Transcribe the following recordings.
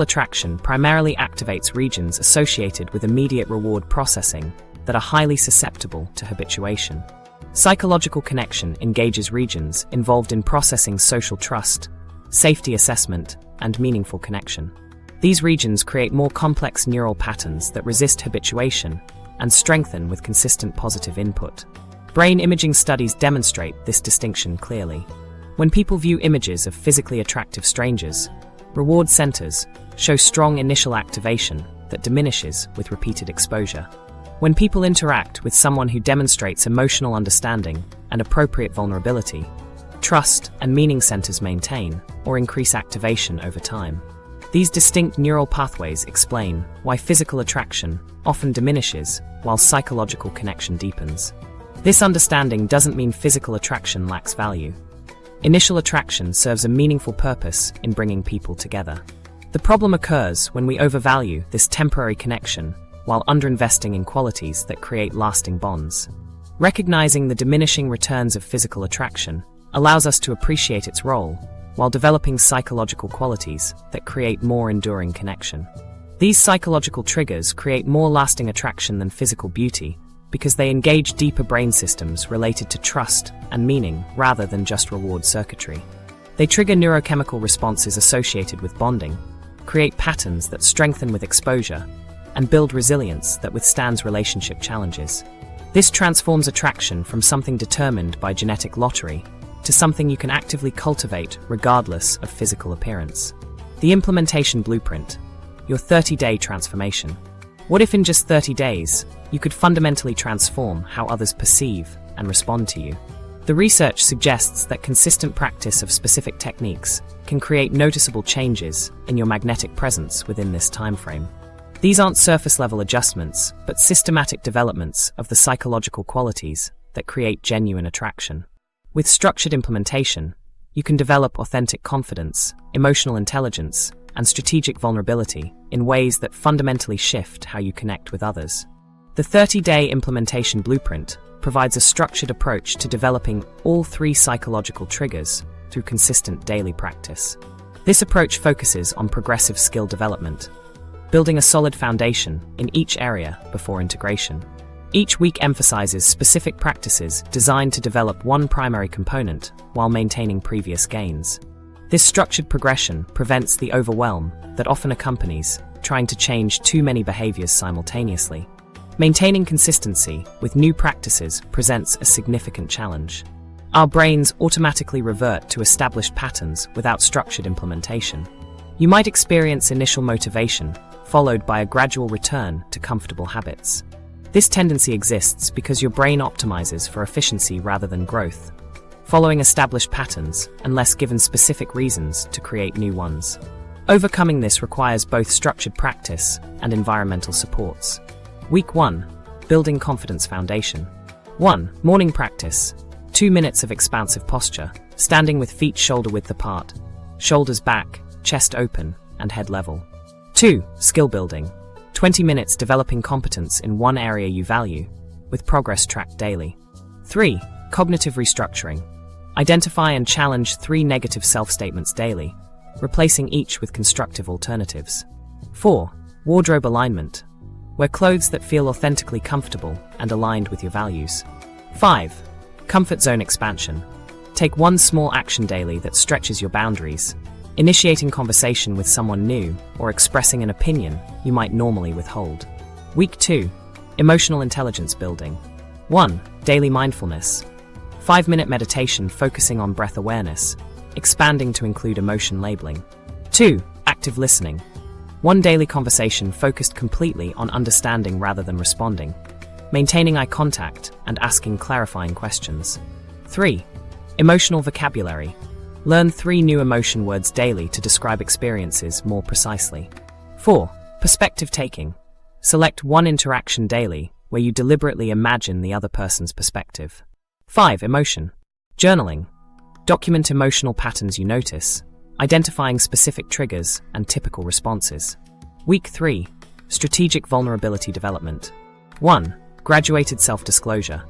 Attraction primarily activates regions associated with immediate reward processing that are highly susceptible to habituation. Psychological connection engages regions involved in processing social trust, safety assessment, and meaningful connection. These regions create more complex neural patterns that resist habituation and strengthen with consistent positive input. Brain imaging studies demonstrate this distinction clearly. When people view images of physically attractive strangers, reward centers show strong initial activation that diminishes with repeated exposure. When people interact with someone who demonstrates emotional understanding and appropriate vulnerability, trust and meaning centers maintain or increase activation over time. These distinct neural pathways explain why physical attraction often diminishes while psychological connection deepens. This understanding doesn't mean physical attraction lacks value. Initial attraction serves a meaningful purpose in bringing people together. The problem occurs when we overvalue this temporary connection while underinvesting in qualities that create lasting bonds. Recognizing the diminishing returns of physical attraction allows us to appreciate its role while developing psychological qualities that create more enduring connection. These psychological triggers create more lasting attraction than physical beauty because they engage deeper brain systems related to trust and meaning rather than just reward circuitry. They trigger neurochemical responses associated with bonding, create patterns that strengthen with exposure, and build resilience that withstands relationship challenges. This transforms attraction from something determined by genetic lottery to something you can actively cultivate regardless of physical appearance. The implementation blueprint, your 30-day transformation. What if in just 30 days, you could fundamentally transform how others perceive and respond to you? The research suggests that consistent practice of specific techniques can create noticeable changes in your magnetic presence within this timeframe. These aren't surface-level adjustments, but systematic developments of the psychological qualities that create genuine attraction. With structured implementation, you can develop authentic confidence, emotional intelligence, and strategic vulnerability in ways that fundamentally shift how you connect with others. The 30-day implementation blueprint provides a structured approach to developing all three psychological triggers through consistent daily practice. This approach focuses on progressive skill development, building a solid foundation in each area before integration. Each week emphasizes specific practices designed to develop one primary component while maintaining previous gains. This structured progression prevents the overwhelm that often accompanies trying to change too many behaviors simultaneously. Maintaining consistency with new practices presents a significant challenge. Our brains automatically revert to established patterns without structured implementation. You might experience initial motivation, followed by a gradual return to comfortable habits. This tendency exists because your brain optimizes for efficiency rather than growth, following established patterns unless given specific reasons to create new ones. Overcoming this requires both structured practice and environmental supports. Week 1. Building confidence foundation. 1. Morning practice. 2 minutes of expansive posture, standing with feet shoulder-width apart, shoulders back, chest open, and head level. 2. Skill building. 20 minutes developing competence in one area you value, with progress tracked daily. 3. Cognitive restructuring. Identify and challenge 3 negative self-statements daily, replacing each with constructive alternatives. 4. Wardrobe alignment. Wear clothes that feel authentically comfortable and aligned with your values. 5. Comfort zone expansion. Take one small action daily that stretches your boundaries, initiating conversation with someone new or expressing an opinion you might normally withhold. Week 2. Emotional intelligence building. 1. Daily mindfulness. 5-minute meditation focusing on breath awareness, expanding to include emotion labeling. 2. Active listening. 1 daily conversation focused completely on understanding rather than responding, maintaining eye contact and asking clarifying questions. 3. Emotional vocabulary. Learn 3 new emotion words daily to describe experiences more precisely. 4. Perspective taking. Select one interaction daily where you deliberately imagine the other person's perspective. 5. Emotion. Journaling. Document emotional patterns you notice, identifying specific triggers and typical responses. Week 3. Strategic vulnerability development. 1. Graduated self-disclosure.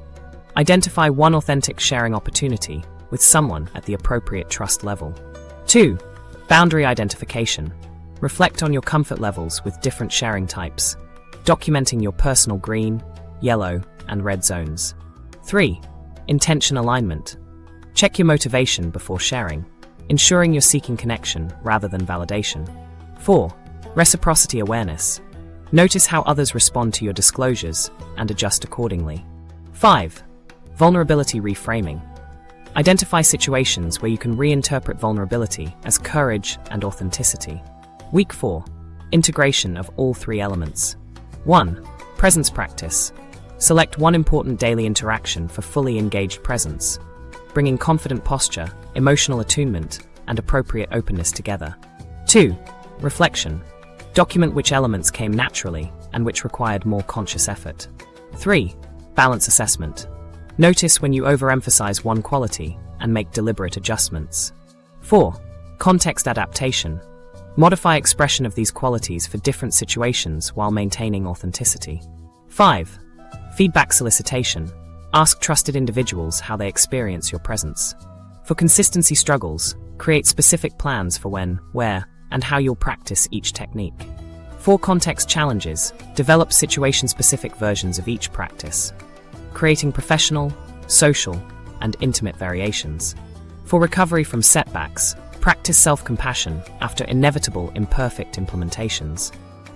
Identify one authentic sharing opportunity with someone at the appropriate trust level. 2. Boundary identification. Reflect on your comfort levels with different sharing types, documenting your personal green, yellow, and red zones. 3. Intention alignment. Check your motivation before sharing, ensuring you're seeking connection rather than validation. 4. Reciprocity awareness. Notice how others respond to your disclosures and adjust accordingly. 5. Vulnerability reframing. Identify situations where you can reinterpret vulnerability as courage and authenticity. Week 4. Integration of all three elements. 1. Presence practice. Select one important daily interaction for fully engaged presence, bringing confident posture, emotional attunement, and appropriate openness together. 2. Reflection. Document which elements came naturally and which required more conscious effort. 3. Balance assessment. Notice when you overemphasize one quality and make deliberate adjustments. 4. Context adaptation. Modify expression of these qualities for different situations while maintaining authenticity. 5. Feedback solicitation. Ask trusted individuals how they experience your presence. For consistency struggles, create specific plans for when, where, and how you'll practice each technique. For context challenges, develop situation-specific versions of each practice, creating professional, social, and intimate variations. For recovery from setbacks, practice self-compassion after inevitable imperfect implementations.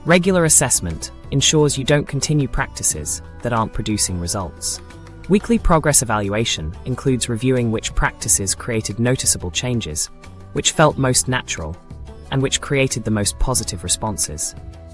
Regular assessment ensures you don't continue practices that aren't producing results. Weekly progress evaluation includes reviewing which practices created noticeable changes, which felt most natural, and which created the most positive responses.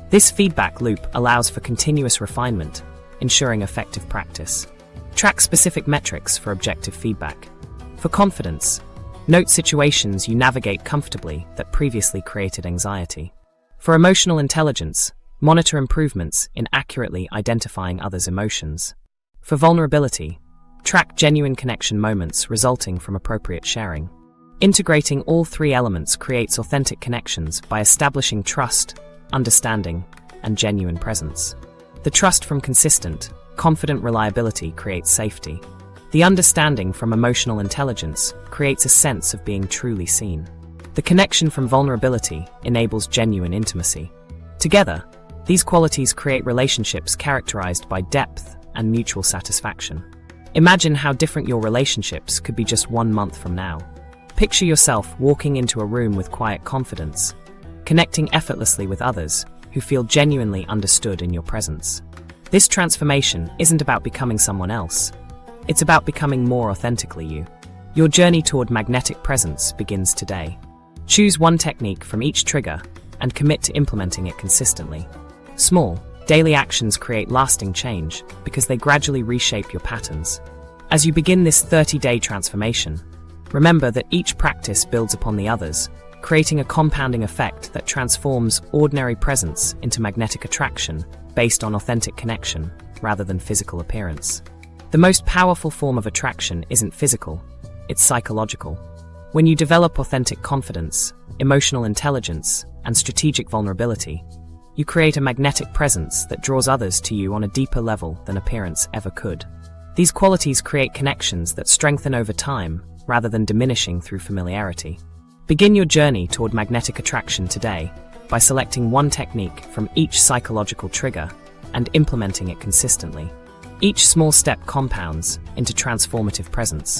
This feedback loop allows for continuous refinement, ensuring effective practice. Track specific metrics for objective feedback. For confidence, note situations you navigate comfortably that previously created anxiety. For emotional intelligence, monitor improvements in accurately identifying others' emotions. For vulnerability, track genuine connection moments resulting from appropriate sharing. Integrating all three elements creates authentic connections by establishing trust, understanding, and genuine presence. The trust from consistent, confident reliability creates safety. The understanding from emotional intelligence creates a sense of being truly seen. The connection from vulnerability enables genuine intimacy. Together, these qualities create relationships characterized by depth and mutual satisfaction. Imagine how different your relationships could be just 1 month from now. Picture yourself walking into a room with quiet confidence, connecting effortlessly with others who feel genuinely understood in your presence. This transformation isn't about becoming someone else. It's about becoming more authentically you. Your journey toward magnetic presence begins today. Choose one technique from each trigger and commit to implementing it consistently. Small, daily actions create lasting change because they gradually reshape your patterns. As you begin this 30-day transformation, remember that each practice builds upon the others, creating a compounding effect that transforms ordinary presence into magnetic attraction based on authentic connection rather than physical appearance. The most powerful form of attraction isn't physical, it's psychological. When you develop authentic confidence, emotional intelligence, and strategic vulnerability, you create a magnetic presence that draws others to you on a deeper level than appearance ever could. These qualities create connections that strengthen over time rather than diminishing through familiarity. Begin your journey toward magnetic attraction today by selecting one technique from each psychological trigger and implementing it consistently. Each small step compounds into transformative presence.